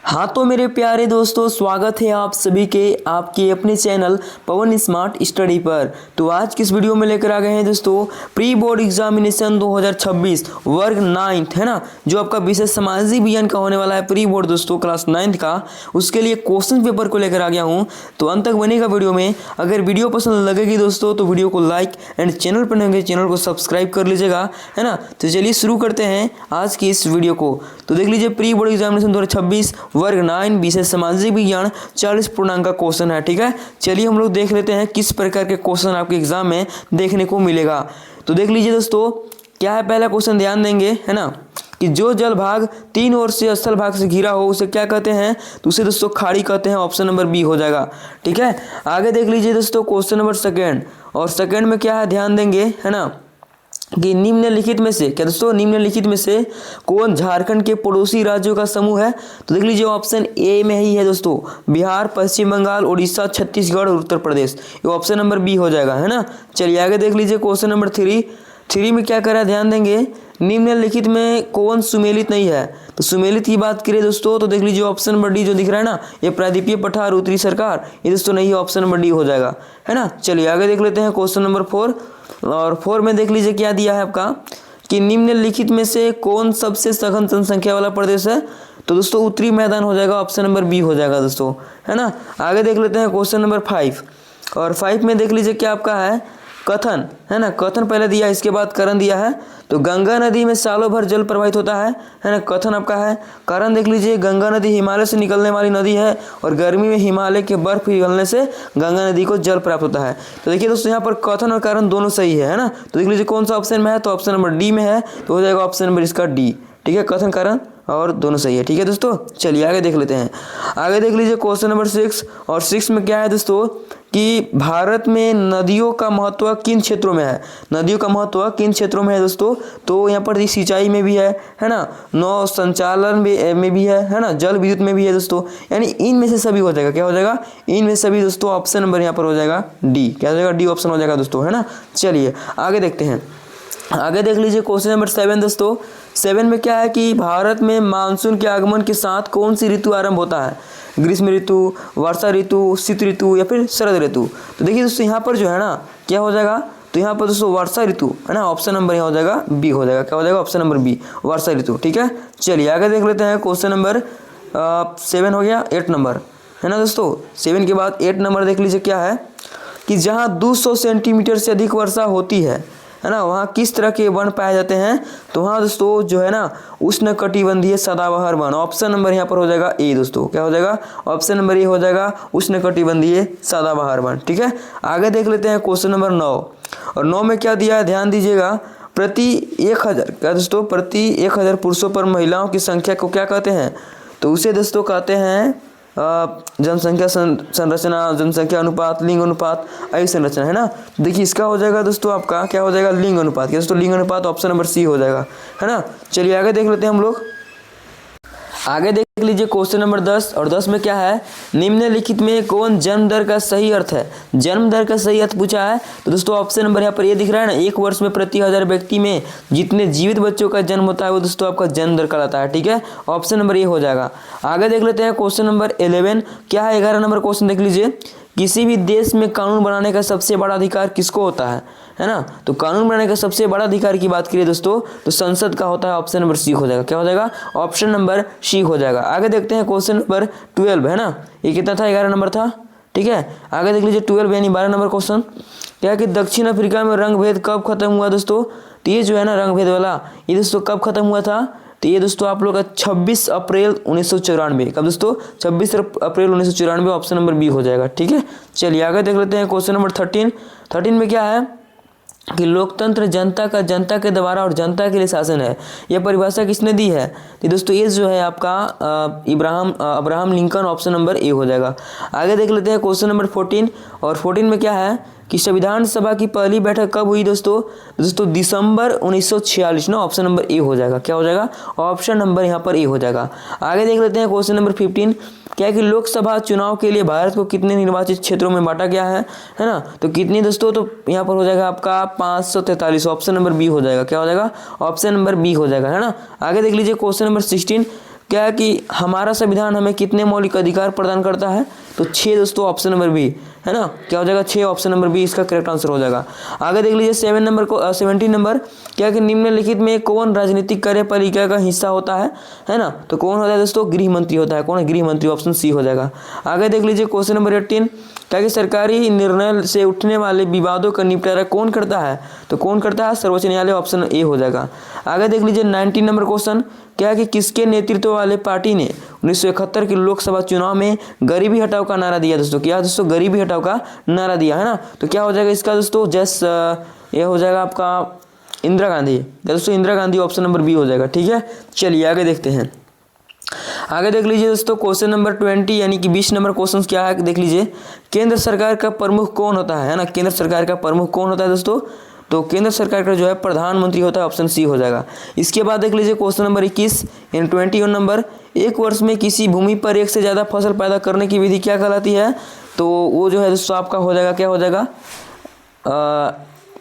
हाँ तो मेरे प्यारे दोस्तों, स्वागत है आप सभी के आपके अपने चैनल पवन स्मार्ट स्टडी पर। तो आज किस वीडियो में लेकर आ गए हैं दोस्तों, प्री बोर्ड एग्जामिनेशन 2026 वर्ग 9th है ना, जो आपका विषय सामाजिक विज्ञान का होने वाला है प्री बोर्ड दोस्तों क्लास 9th का, उसके लिए क्वेश्चन पेपर को लेकर आ गया हूँ। तो अंत तक बनेगा वीडियो में। अगर वीडियो पसंद लगेगी दोस्तों तो वीडियो को लाइक एंड चैनल पर नए चैनल को सब्सक्राइब कर लीजिएगा, है ना। तो चलिए शुरू करते हैं आज की इस वीडियो को। तो देख लीजिए, प्री बोर्ड एग्जामिनेशन 2026 वर्ग 9 विषय सामाजिक विज्ञान 40 पूर्णांक का क्वेश्चन है, ठीक है। चलिए हम लोग देख लेते हैं किस प्रकार के क्वेश्चन आपके एग्जाम में देखने को मिलेगा। तो देख लीजिए दोस्तों, क्या है पहला क्वेश्चन, ध्यान देंगे, है ना, कि जो जल भाग तीन ओर से स्थल भाग से घिरा हो उसे क्या कहते हैं, तो उसे दोस्तों खाड़ी कहते हैं। ऑप्शन नंबर बी हो जाएगा, ठीक है। आगे देख लीजिए दोस्तों, क्वेश्चन नंबर सेकेंड, और सेकेंड में क्या है ध्यान देंगे, है ना, कि निम्नलिखित में से, क्या दोस्तों, निम्नलिखित में से कौन झारखंड के पड़ोसी राज्यों का समूह है। तो देख लीजिए ऑप्शन ए में ही है दोस्तों, बिहार, पश्चिम बंगाल, उड़ीसा, छत्तीसगढ़ और उत्तर प्रदेश। ये ऑप्शन नंबर बी हो जाएगा, है ना। चलिए आगे देख लीजिए, क्वेश्चन नंबर थ्री में क्या करा, ध्यान देंगे, निम्नलिखित में कौन सुमेलित नहीं है। तो सुमेलित की बात करें दोस्तों तो देख लीजिए ऑप्शन नंबर डी जो दिख रहा है ना, ये प्रायद्वीपीय पठार उत्तरी सरकार, ये दोस्तों नहीं है, ऑप्शन नंबर डी हो जाएगा, है ना। चलिए आगे देख लेते हैं क्वेश्चन नंबर 4, और 4 में देख लीजिए क्या दिया है आपका, कि निम्नलिखित में से कौन सबसे सघन जनसंख्या वाला प्रदेश है। तो दोस्तों उत्तरी मैदान हो जाएगा, ऑप्शन नंबर बी हो जाएगा दोस्तों, है ना। आगे देख लेते हैं क्वेश्चन नंबर 5, और 5 में देख लीजिए क्या आपका है, कथन, है ना। कथन पहले दिया है, इसके बाद करण दिया है। तो गंगा नदी में सालों भर जल प्रवाहित होता है ना, कथन आपका है। कारण देख लीजिए, गंगा नदी हिमालय से निकलने वाली नदी है, और गर्मी में हिमालय के बर्फ पिघलने से गंगा नदी को जल प्राप्त होता है। तो देखिए दोस्तों, यहाँ पर कथन और कारण दोनों सही है ना। तो देख लीजिए कौन सा ऑप्शन में है, तो ऑप्शन नंबर डी में है, तो हो जाएगा ऑप्शन नंबर इसका डी, ठीक है। कथन कारण और दोनों सही है, ठीक है दोस्तों। चलिए आगे देख लेते हैं। आगे देख लीजिए क्वेश्चन नंबर 6, और 6 में क्या है दोस्तों, कि भारत में नदियों का महत्व किन क्षेत्रों में है। नदियों का महत्व किन क्षेत्रों में है दोस्तों, तो यहाँ पर सिंचाई में भी है ना, नौ संचालन में भी है ना, जल विद्युत में भी है दोस्तों। यानी इनमें से सभी हो जाएगा, क्या हो जाएगा, इनमें सभी दोस्तों। ऑप्शन नंबर यहाँ पर हो जाएगा डी, क्या हो जाएगा, डी ऑप्शन हो जाएगा दोस्तों, है ना। चलिए आगे देखते हैं। आगे देख लीजिए क्वेश्चन नंबर 7 दोस्तों। 7 में क्या है, कि भारत में मानसून के आगमन के साथ कौन सी ऋतु आरंभ होता है। ग्रीष्म ऋतु, वर्षा ऋतु, शीत ऋतु या फिर शरद ऋतु। तो देखिए दोस्तों, यहाँ पर जो है ना क्या हो जाएगा, तो यहाँ पर दोस्तों वर्षा ऋतु, है ना। ऑप्शन नंबर यहाँ हो जाएगा बी हो जाएगा, क्या हो जाएगा, ऑप्शन नंबर बी, वर्षा ऋतु, ठीक है। चलिए आगे देख लेते हैं क्वेश्चन नंबर 7 हो गया, 8 नंबर, है ना दोस्तों। 7 के बाद 8 नंबर देख लीजिए क्या है, कि जहाँ 200 सेंटीमीटर से अधिक वर्षा होती है ना, वहाँ किस तरह के वन पाए जाते हैं। तो वहाँ दोस्तों जो है ना, उष्णकटिबंधीय सदाबहार वन। ऑप्शन नंबर यहाँ पर हो जाएगा ए दोस्तों, क्या हो जाएगा, ऑप्शन नंबर ए हो जाएगा, उष्णकटिबंधीय सदाबहार वन, ठीक है। आगे देख लेते हैं क्वेश्चन नंबर 9, और 9 में क्या दिया है, ध्यान दीजिएगा, प्रति 1000, क्या दोस्तों, प्रति 1000 पुरुषों पर महिलाओं की संख्या को क्या कहते हैं। तो उसे दोस्तों कहते हैं जनसंख्या संरचना, जनसंख्या अनुपात, लिंग अनुपात, आई संरचना, है ना। देखिए इसका हो जाएगा दोस्तों आपका क्या हो जाएगा, लिंग अनुपात, क्या दोस्तों, लिंग अनुपात, ऑप्शन नंबर सी हो जाएगा, है ना। चलिए आगे देख लेते हैं हम लोग। आगे देख लीजिए क्वेश्चन नंबर 10, और 10 में क्या है, निम्नलिखित में कौन जन्म दर का सही अर्थ है। जन्म दर का सही अर्थ पूछा है। तो दोस्तों ऑप्शन नंबर यहाँ पर ये दिख रहा है ना, एक वर्ष में प्रति 1000 व्यक्ति में जितने जीवित बच्चों का जन्म होता है वो दोस्तों आपका जन्म दर कहलाता है, ठीक है। ऑप्शन नंबर ये हो जाएगा। आगे देख लेते हैं क्वेश्चन नंबर 11, क्या है, 11 नंबर क्वेश्चन देख लीजिए, किसी भी देश में कानून बनाने का सबसे बड़ा अधिकार किसको होता है ना। तो कानून बनाने का सबसे बड़ा अधिकार की बात करिए दोस्तों, तो संसद का होता है। ऑप्शन नंबर सी हो जाएगा, क्या हो जाएगा, ऑप्शन नंबर सी हो जाएगा। आगे देखते हैं क्वेश्चन नंबर 12, है ना, ये कितना था, 11 नंबर था, ठीक है। आगे देख लीजिए 12 यानी 12 नंबर क्वेश्चन, क्या कि दक्षिण अफ्रीका में रंग भेद कब खत्म हुआ दोस्तों। तो ये जो है ना रंग भेद वाला, ये दोस्तों कब खत्म हुआ था, तो ये दोस्तों आप लोग का 26 अप्रैल 1994, कब दोस्तों, 26 अप्रैल 1994, ऑप्शन नंबर बी हो जाएगा, ठीक है। चलिए आगे देख लेते हैं क्वेश्चन नंबर 13 में क्या है, कि लोकतंत्र जनता के द्वारा और जनता के लिए शासन है। यह परिभाषा किसने दी है, तो दोस्तों ये जो है आपका Abraham Lincoln, option number A हो जाएगा। आगे देख लेते हैं क्वेश्चन नंबर 14, और 14 में क्या है, कि संविधान सभा की पहली बैठक कब हुई दोस्तों दिसंबर 1946 ना, ऑप्शन नंबर ए हो जाएगा, क्या हो जाएगा, ऑप्शन नंबर यहाँ पर ए हो जाएगा। आगे देख लेते हैं क्वेश्चन नंबर 15, क्या है कि लोकसभा चुनाव के लिए भारत को कितने निर्वाचित क्षेत्रों में बांटा गया है ना। तो कितनी दोस्तों, तो यहाँ पर हो जाएगा आपका 543, ऑप्शन नंबर बी हो जाएगा, क्या हो जाएगा, ऑप्शन नंबर बी हो जाएगा, है ना। आगे देख लीजिए क्वेश्चन नंबर 16, क्या है कि हमारा संविधान हमें कितने मौलिक अधिकार प्रदान करता है, तो 6 दोस्तों, ऑप्शन नंबर बी, है ना। क्या हो जाएगा 6, ऑप्शन नंबर बी इसका करेक्ट आंसर हो जाएगा। आगे देख लीजिए 17 नंबर, क्या कि निम्नलिखित में कौन राजनीतिक कार्यपालिका का हिस्सा होता है ना। तो कौन होता है दोस्तों, गृह मंत्री होता है। कौन है, गृह मंत्री, ऑप्शन सी हो जाएगा। आगे देख लीजिए क्वेश्चन नंबर 18, क्या कि सरकारी निर्णय से उठने वाले विवादों का निपटारा कौन करता है, तो कौन करता है, सर्वोच्च न्यायालय, ऑप्शन ए हो जाएगा। आगे देख लीजिए 19 नंबर क्वेश्चन, क्या कि किसके नेतृत्व वाले पार्टी ने 1971 के लोकसभा चुनाव में गरीबी हटाओ का नारा दिया दोस्तों। क्या दोस्तों, गरीबी हटाओ का नारा दिया, है ना। तो क्या हो जाएगा इसका दोस्तों, ये हो जाएगा आपका इंदिरा गांधी। दोस्तों Indira Gandhi, option number B हो जाएगा। ठीक है, चलिए आगे देखते हैं। आगे देख लीजिए दोस्तों क्वेश्चन नंबर 20 यानी कि 20 नंबर क्वेश्चन क्या है, देख लीजिए। केंद्र सरकार का प्रमुख कौन होता है ना। केंद्र सरकार का प्रमुख कौन होता है दोस्तों, तो केंद्र सरकार का जो है प्रधानमंत्री होता है, ऑप्शन सी हो जाएगा। इसके बाद देख लीजिए क्वेश्चन नंबर 21 यानी 21 नंबर, एक वर्ष में किसी भूमि पर एक से ज़्यादा फसल पैदा करने की विधि क्या कहलाती है, तो वो जो है दोस्तों आपका हो जाएगा, क्या हो जाएगा,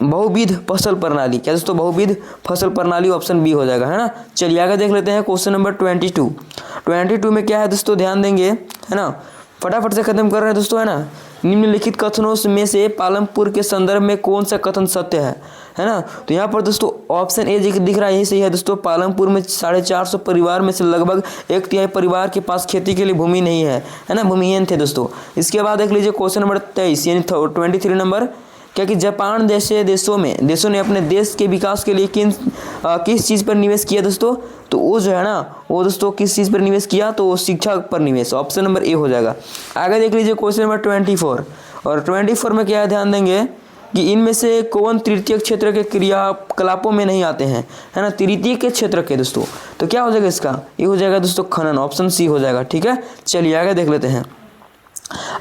बहुविध फसल प्रणाली। क्या दोस्तों, बहुविध फसल प्रणाली, ऑप्शन बी हो जाएगा, है ना। चलिए आगे देख लेते हैं क्वेश्चन नंबर 22 में क्या है दोस्तों, ध्यान देंगे, है ना। फटाफट से खत्म कर रहे हैं दोस्तों, है ना। निम्नलिखित कथनों में से पालमपुर के संदर्भ में कौन सा कथन सत्य है ना। तो यहाँ पर दोस्तों ऑप्शन ए दिख रहा है, यही सही है दोस्तों। पालमपुर में 450 परिवार में से लगभग 1/3 परिवार के पास खेती के लिए भूमि नहीं है ना, भूमिहीन थे दोस्तों। इसके बाद देख लीजिए क्वेश्चन नंबर 23 यानी 23 नंबर, क्या कि जापान जैसे देशों ने अपने देश के विकास के लिए किस चीज़ पर निवेश किया दोस्तों, तो वो जो है ना, वो दोस्तों किस चीज़ पर निवेश किया, तो वो शिक्षा पर निवेश, ऑप्शन नंबर ए हो जाएगा। आगे देख लीजिए क्वेश्चन नंबर 24 और 24 में क्या है, ध्यान देंगे कि इनमें से कौन तृतीय क्षेत्र के क्रियाकलापों में नहीं आते हैं, है ना। तृतीय के क्षेत्र के दोस्तों, तो क्या हो जाएगा इसका, ये हो जाएगा दोस्तों खनन, ऑप्शन सी हो जाएगा। ठीक है, चलिए आगे देख लेते हैं।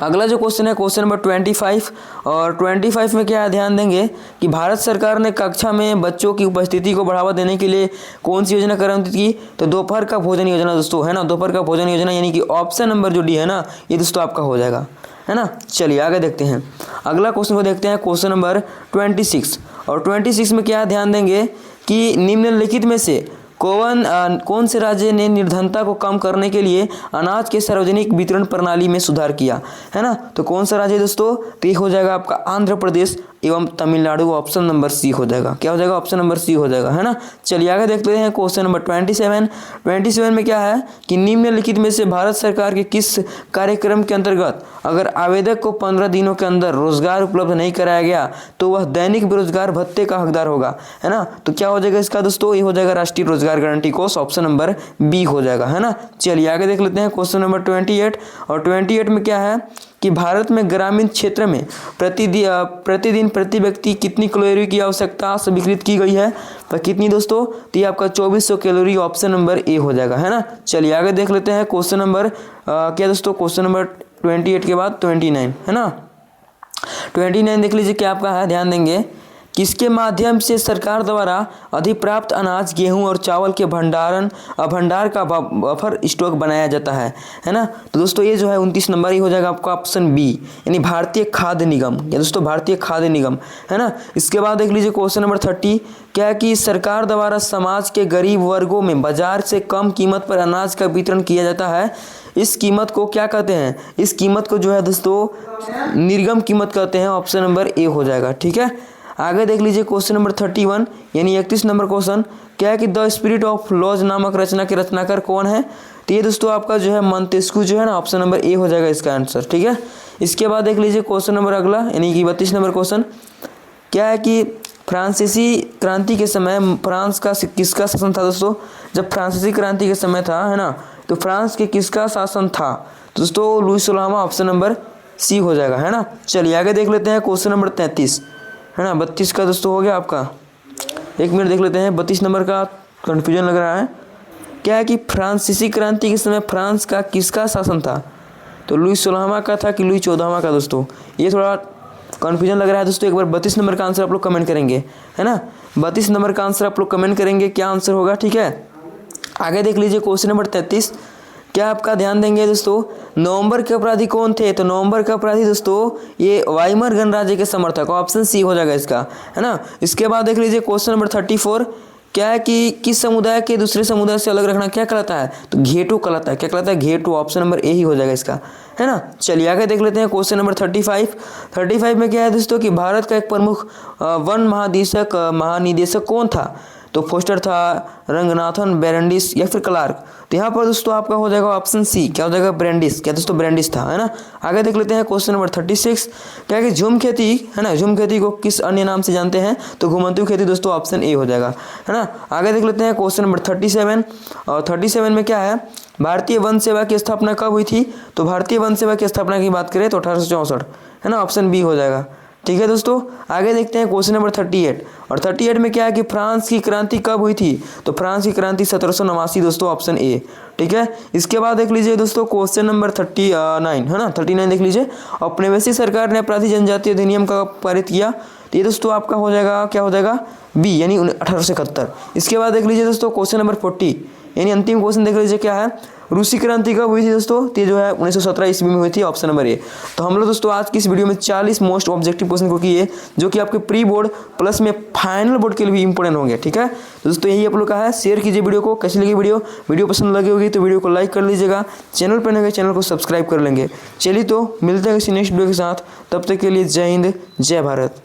अगला जो क्वेश्चन है क्वेश्चन नंबर 25 और 25 में क्या है, ध्यान देंगे कि भारत सरकार ने कक्षा में बच्चों की उपस्थिति को बढ़ावा देने के लिए कौन सी योजना कार्यान्वित की, तो दोपहर का भोजन योजना दोस्तों, है ना। दोपहर का भोजन योजना यानी कि ऑप्शन नंबर जो डी है ना, ये दोस्तों आपका हो जाएगा, है ना। चलिए आगे देखते हैं। अगला क्वेश्चन को देखते हैं क्वेश्चन नंबर 26 और 26 में क्या है, ध्यान देंगे कि निम्नलिखित में से कौन से राज्य ने निर्धनता को कम करने के लिए अनाज के सार्वजनिक वितरण प्रणाली में सुधार किया, है ना। तो कौन सा राज्य दोस्तों, तो ये हो जाएगा आपका आंध्र प्रदेश एवं तमिलनाडु, ऑप्शन नंबर सी हो जाएगा। क्या हो जाएगा, ऑप्शन नंबर सी हो जाएगा, है ना। चलिए आगे देखते हैं क्वेश्चन नंबर 27 में क्या है कि निम्नलिखित में से भारत सरकार के किस कार्यक्रम के अंतर्गत अगर आवेदक को 15 दिनों के अंदर रोजगार उपलब्ध नहीं कराया गया तो वह दैनिक बेरोजगार भत्ते का हकदार होगा, है ना। तो क्या हो जाएगा इसका दोस्तों, ये हो जाएगा राष्ट्रीय रोजगार गारंटी कोष, ऑप्शन नंबर बी हो जाएगा, है ना। चलिए आगे देख लेते हैं क्वेश्चन नंबर 28 और 28 में क्या है कि भारत में ग्रामीण क्षेत्र में प्रतिदिन प्रति व्यक्ति कितनी कैलोरी की आवश्यकता स्वीकृत की गई है, तो कितनी दोस्तों, तो ये आपका 2400 कैलोरी, ऑप्शन नंबर ए हो जाएगा, है ना। चलिए आगे देख लेते हैं क्वेश्चन नंबर क्या दोस्तों, क्वेश्चन नंबर 28 के बाद 29, है ना। 29 देख लीजिए क्या आपका है, ध्यान देंगे किसके माध्यम से सरकार द्वारा अधिप्राप्त अनाज, गेहूं और चावल के भंडार का बफर स्टॉक बनाया जाता है ना। तो दोस्तों ये जो है 29 नंबर ही हो जाएगा आपका, ऑप्शन बी यानी भारतीय खाद्य निगम, या दोस्तों भारतीय खाद्य निगम, है ना। इसके बाद देख लीजिए क्वेश्चन नंबर 30, क्या कि सरकार द्वारा समाज के गरीब वर्गों में बाजार से कम कीमत पर अनाज का वितरण किया जाता है, इस कीमत को क्या कहते हैं, इस कीमत को जो है दोस्तों निर्गम कीमत कहते हैं, ऑप्शन नंबर ए हो जाएगा। ठीक है, आगे देख लीजिए क्वेश्चन नंबर 31 यानी 31 नंबर क्वेश्चन, क्या है कि द स्पिरिट ऑफ लॉज नामक रचना के रचनाकार कौन है, तो ये दोस्तों आपका जो है मोंटेस्क्यू जो है ना, ऑप्शन नंबर ए हो जाएगा इसका आंसर। ठीक है, इसके बाद देख लीजिए क्वेश्चन नंबर अगला यानी कि 32 नंबर क्वेश्चन, क्या है कि फ्रांसीसी क्रांति के समय फ्रांस का किसका शासन था दोस्तों, जब फ्रांसीसी क्रांति के समय था, है ना, तो फ्रांस के किसका शासन था, तो दोस्तों लुई 16वां, ऑप्शन नंबर सी हो जाएगा, है ना। चलिए आगे देख लेते हैं क्वेश्चन नंबर 33, है ना। 32 का दोस्तों हो गया आपका, एक मिनट देख लेते हैं 32 नंबर का, कन्फ्यूजन लग रहा है। क्या है कि फ्रांसीसी क्रांति के समय फ्रांस का किसका शासन था, तो लुई 16वां का था कि लुई 14वां का दोस्तों, ये थोड़ा कन्फ्यूजन लग रहा है दोस्तों। एक बार 32 नंबर का आंसर आप लोग कमेंट करेंगे, है ना। 32 नंबर का आंसर आप लोग कमेंट करेंगे क्या आंसर होगा। ठीक है, आगे देख लीजिए क्वेश्चन नंबर 33, क्या आपका ध्यान देंगे दोस्तों, नवंबर के अपराधी कौन थे, तो नवंबर के अपराधी दोस्तों ये वाइमर गणराज्य के समर्थक, ऑप्शन सी हो जाएगा इसका, है ना। इसके बाद देख लीजिए क्वेश्चन नंबर 34, क्या है कि किस समुदाय के दूसरे समुदाय से अलग रखना क्या कहलाता है, तो घेटो कहलाता है। क्या कहलाता है, घेटो। ऑप्शन नंबर ए ही हो जाएगा इसका, है ना। चलिए आगे देख लेते हैं क्वेश्चन नंबर 35 में क्या है दोस्तों कि भारत का एक प्रमुख वन महानिदेशक कौन था, तो फोस्टर था, रंगनाथन, ब्रैंडिस या फिर क्लार्क। तो यहाँ पर दोस्तों आपका हो जाएगा ऑप्शन सी, क्या हो जाएगा, ब्रैंडिस। क्या दोस्तों, ब्रैंडिस था, है ना। आगे देख लेते हैं क्वेश्चन नंबर 36, क्या है कि झूम खेती, है ना, झूम खेती को किस अन्य नाम से जानते हैं, तो घुमंतु खेती दोस्तों, ऑप्शन ए हो जाएगा, है ना। आगे देख लेते हैं क्वेश्चन नंबर 37, और 37 में क्या है, भारतीय वन सेवा की स्थापना कब हुई थी, तो भारतीय वन सेवा की स्थापना की बात करें तो 1864, है ना, ऑप्शन बी हो जाएगा। ठीक है दोस्तों, आगे देखते हैं क्वेश्चन नंबर 38, और 38 में क्या है कि फ्रांस की क्रांति कब हुई थी, तो फ्रांस की क्रांति 1789 दोस्तों, ऑप्शन ए। ठीक है, इसके बाद देख लीजिए दोस्तों क्वेश्चन नंबर 39, है ना, 39 देख लीजिए। औपनिवेशिक सरकार ने अपराधी जनजातीय अधिनियम का पारित किया, तो ये दोस्तों आपका हो जाएगा, क्या हो जाएगा, बी, यानी 1871। इसके बाद देख लीजिए दोस्तों क्वेश्चन नंबर 40, यानी अंतिम क्वेश्चन देख लीजिए क्या है, रूसी क्रांति कब हुई थी दोस्तों, तो ये जो है 1917 ईस्वी में हुई थी, ऑप्शन नंबर ए। तो हम लोग दोस्तों आज की इस वीडियो में 40 मोस्ट ऑब्जेक्टिव क्वेश्चन को किए, जो कि आपके प्री बोर्ड प्लस में फाइनल बोर्ड के लिए भी इंपॉर्टेंट होंगे। ठीक है दोस्तों, यही आप लोग का है। शेयर कीजिए वीडियो को, कैसी लगी वीडियो पसंद लगी होगी तो वीडियो को लाइक कर लीजिएगा, चैनल पर नए चैनल को सब्सक्राइब कर लेंगे। चलिए तो मिलते हैं किसी नेक्स्ट वीडियो के साथ, तब तक के लिए जय हिंद, जय भारत।